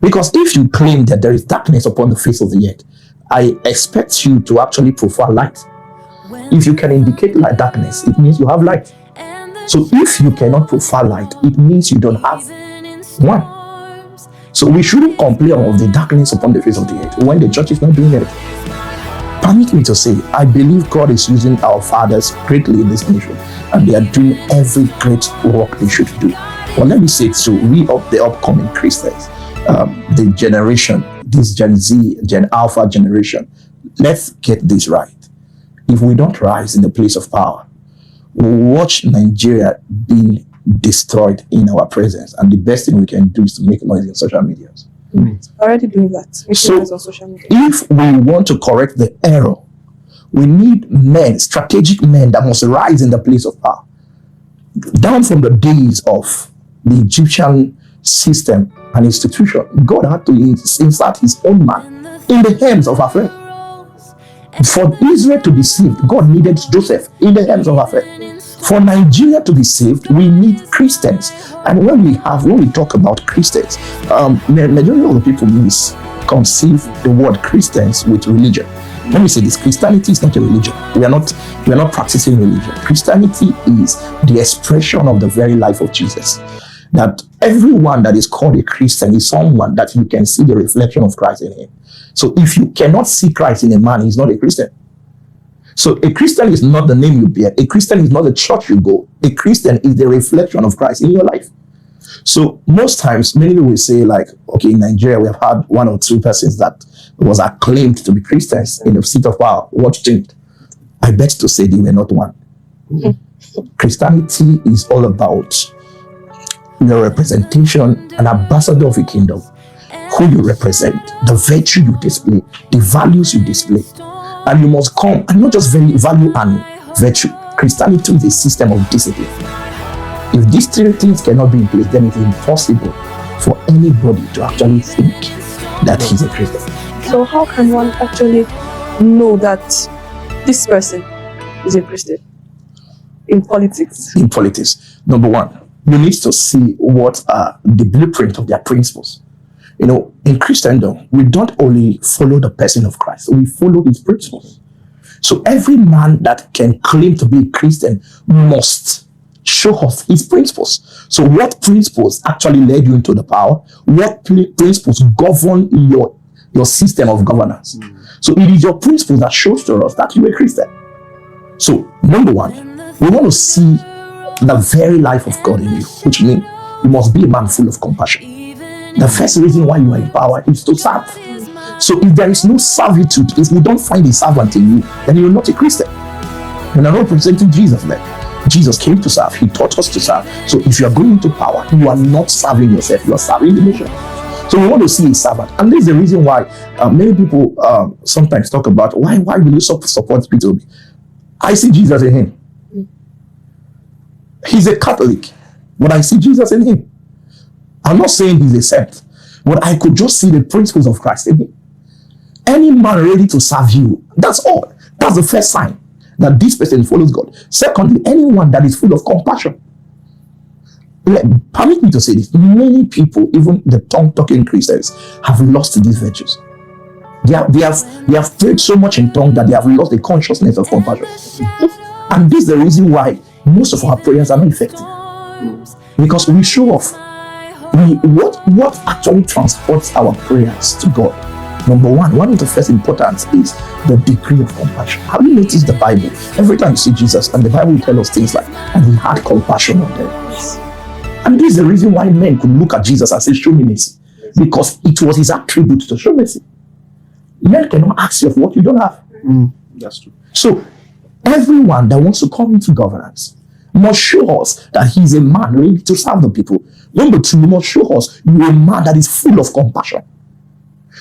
Because if you claim that there is darkness upon the face of the earth, I expect you to actually profile light. If you can indicate like darkness, it means you have light. So if you cannot profile light, it means you don't have one. So we shouldn't complain of the darkness upon the face of the earth when the church is not doing it. Permit me to say, I believe God is using our fathers greatly in this nation, and they are doing every great work they should do. But let me say to we of the upcoming Christians, the generation, this Gen Z, Gen Alpha generation, let's get this right. If we don't rise in the place of power, we'll watch Nigeria being destroyed in our presence, and the best thing we can do is to make noise in social media. Already doing that. So on social media. if we want to correct the error, we need men, strategic men that must rise in the place of power. Down from the days of the Egyptian system and institution, God had to insert his own man in the hands of our friend. For Israel to be saved, God needed Joseph in the hands of our friend. For Nigeria to be saved, we need Christians. And when we talk about Christians, majority of the people misconceive the word Christians with religion. Let me say this: Christianity is not a religion. We are not practicing religion. Christianity is the expression of the very life of Jesus. That everyone that is called a Christian is someone that you can see the reflection of Christ in him. So if you cannot see Christ in a man, he's not a Christian. So a Christian is not the name you bear. A Christian is not the church you go. A Christian is the reflection of Christ in your life. So most times, many people will say like, okay, in Nigeria, we have had one or two persons that was acclaimed to be Christians in the seat of power. What changed? I bet to say they were not one. Christianity is all about your representation, an ambassador of a kingdom, who you represent, the virtue you display, the values you display. And you must come, and not just value and virtue. Christianity is a system of discipline. If these three things cannot be in place, then it is impossible for anybody to actually think that he's a Christian. So how can one actually know that this person is a Christian in politics? In politics, number one, you need to see what are the blueprint of their principles. You know, in Christendom, we don't only follow the person of Christ, we follow his principles. So every man that can claim to be a Christian must show us his principles. So what principles actually led you into the power? What principles govern your system of governance? So it is your principles that shows to us that you're a Christian. So number one, we want to see the very life of God in you, which means you must be a man full of compassion. The first reason why you are in power is to serve. So if there is no servitude, if we don't find a servant in you, then you're not a Christian. You're not representing Jesus then. Jesus came to serve. He taught us to serve. So if you are going into power, you are not serving yourself, you are serving the nation. So we want to see a servant. And this is the reason why many people sometimes talk about why will you support Peter? I see Jesus in him. He's a Catholic, but I see Jesus in him. I'm not saying he's a saint, but I could just see the principles of Christ in him. Any man ready to serve you, that's all. That's the first sign that this person follows God. Secondly, anyone that is full of compassion. Permit me to say this. Many people, even the tongue-talking Christians, have lost these virtues. They have prayed so much in tongue that they have lost the consciousness of compassion. And this is the reason why most of our prayers are not effective. Because we show off. What actually transports our prayers to God? Number one of the first importance is the degree of compassion. Have you noticed the Bible? Every time you see Jesus, and the Bible will tell us things like, and he had compassion on them. And this is the reason why men could look at Jesus and say, show me mercy. Because it was his attribute to show mercy. Men cannot ask you of what you don't have. That's true. So, everyone that wants to come into governance must show us that he's a man ready to serve the people. Number two, you must show us you're a man that is full of compassion.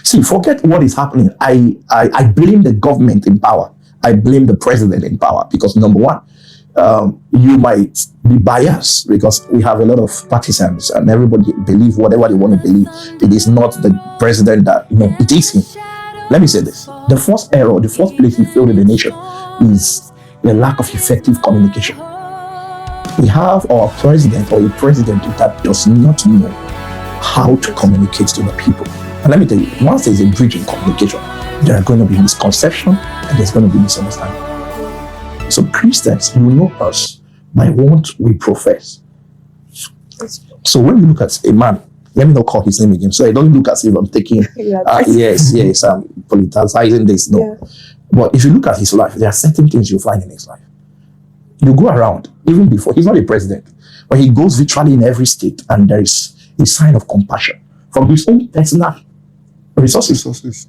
See, forget what is happening. I blame the government in power. I blame the president in power because number one, you might be biased because we have a lot of partisans and everybody believe whatever they want to believe. It is not the president that, no, it is him. Let me say this. The first error, the first place he failed in the nation is the lack of effective communication. We have our president or a president that does not know how to communicate to the people. And let me tell you, once there's a bridge in communication, there are going to be misconception and there's going to be misunderstanding. So Christians, you know us by what we profess. So when you look at a man, let me not call his name again, so I don't look as if I'm taking, yes, I'm politicizing this, no. Yeah. But if you look at his life, there are certain things you find in his life. You go around, even before, he's not a president, but he goes virtually in every state and there is a sign of compassion from his own personal resources.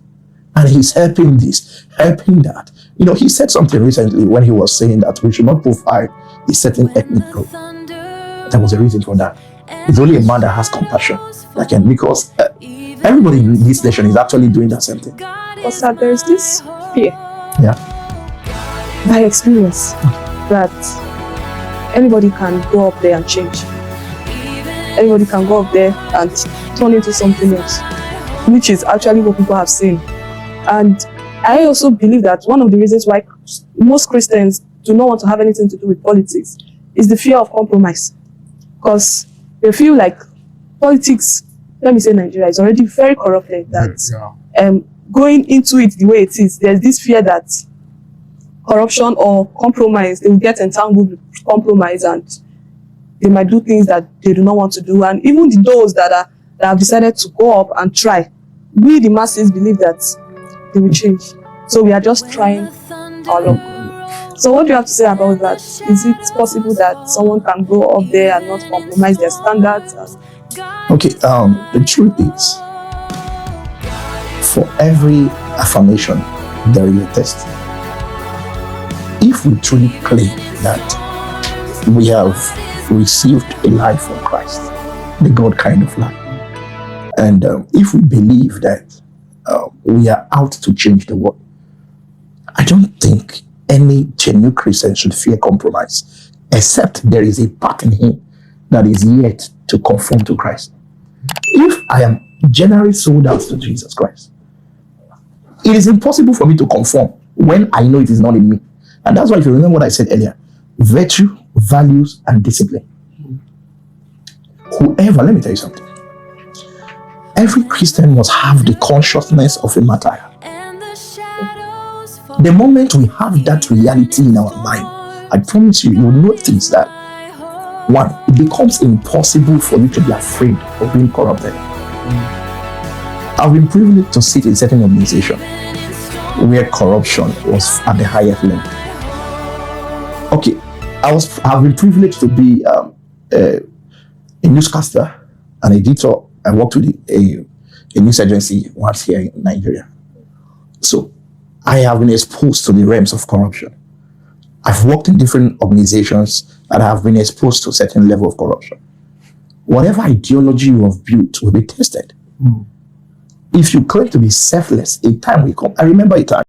And he's helping this, helping that. You know, he said something recently when he was saying that we should not profile a certain ethnic group. There was a reason for that. It's only a man that has compassion that can, because everybody in this nation is actually doing that same thing. But there's this fear. Yeah. By experience, that anybody can go up there and change. Anybody can go up there and turn into something else, which is actually what people have seen. And I also believe that one of the reasons why most Christians do not want to have anything to do with politics is the fear of compromise. Because they feel like politics, let me say Nigeria, is already very corrupted, that going into it the way it is, there's this fear that corruption or compromise, they will get entangled with compromise and they might do things that they do not want to do. And even those that have decided to go up and try, we the masses believe that they will change. So we are just trying our luck. So what do you have to say about that? Is it possible that someone can go up there and not compromise their standards? Okay, the truth is, for every affirmation, there is a test. If we truly claim that we have received a life from Christ, the God kind of life, and if we believe that we are out to change the world, I don't think any genuine Christian should fear compromise, except there is a part in him that is yet to conform to Christ. If I am generally sold out to Jesus Christ, it is impossible for me to conform when I know it is not in me. And that's why, if you remember what I said earlier, virtue, values, and discipline. Whoever, let me tell you something. Every Christian must have the consciousness of a martyr. The moment we have that reality in our mind, I promise you, you'll notice that, one, it becomes impossible for you to be afraid of being corrupted. I've been privileged to sit in certain organizations where corruption was at the highest level. Okay, I've been privileged to be a newscaster, an editor. I worked with a news agency once here in Nigeria. So I have been exposed to the realms of corruption. I've worked in different organizations that have been exposed to a certain level of corruption. Whatever ideology you have built will be tested. If you claim to be selfless, a time will come. I remember a time